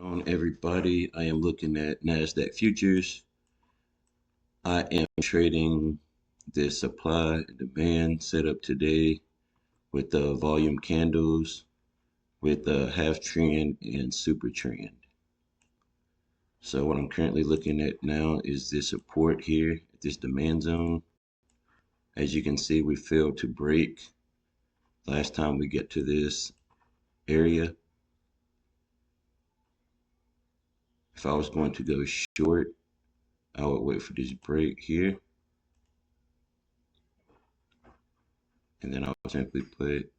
On everybody, I am looking at NASDAQ futures. I am trading the supply and demand setup today with the volume candles with the half trend and super trend. So what I'm currently looking at now is this support here, this demand zone. As you can see, we failed to break last time we get to this area. If I was going to go short, I would wait for this break here. And then I'll simply put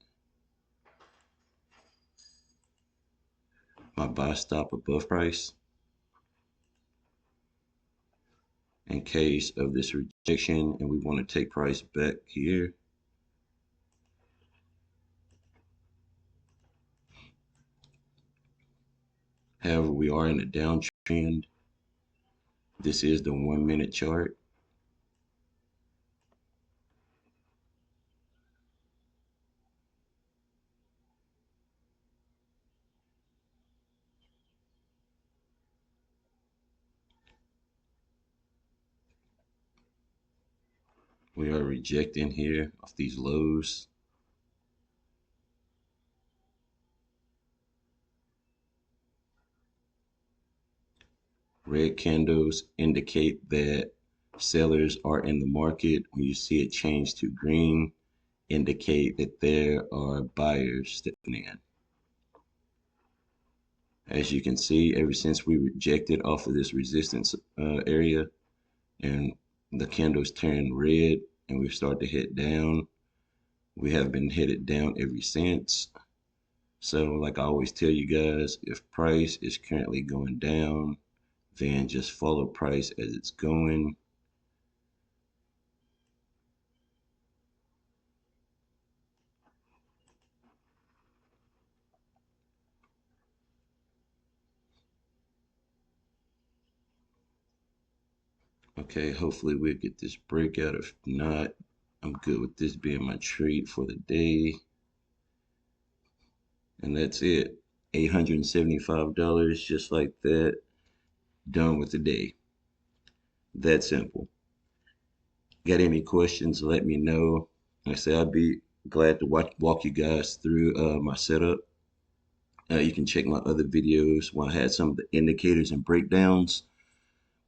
my buy stop above price in case of this rejection and we want to take price back here. However, we are in a downtrend. This is the 1 minute chart. We are rejecting here off these lows. Red candles indicate that sellers are in the market. When you see it change to green, indicate that there are buyers stepping in. As you can see, ever since we rejected off of this resistance area and the candles turn red and we start to head down, we have been headed down ever since. So like I always tell you guys, if price is currently going down, then just follow price as it's going. Okay, hopefully we'll get this breakout. If not, I'm good with this being my trade for the day. And that's it. $875 just like that. Done with the day. That simple. Got any questions, let me know. Like I say, I'd be glad to walk you guys through my setup. You can check my other videos where I had some of the indicators and breakdowns.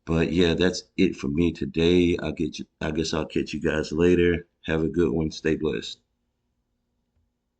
But yeah, that's it for me today. I guess I'll catch you guys later. Have a good one. Stay blessed.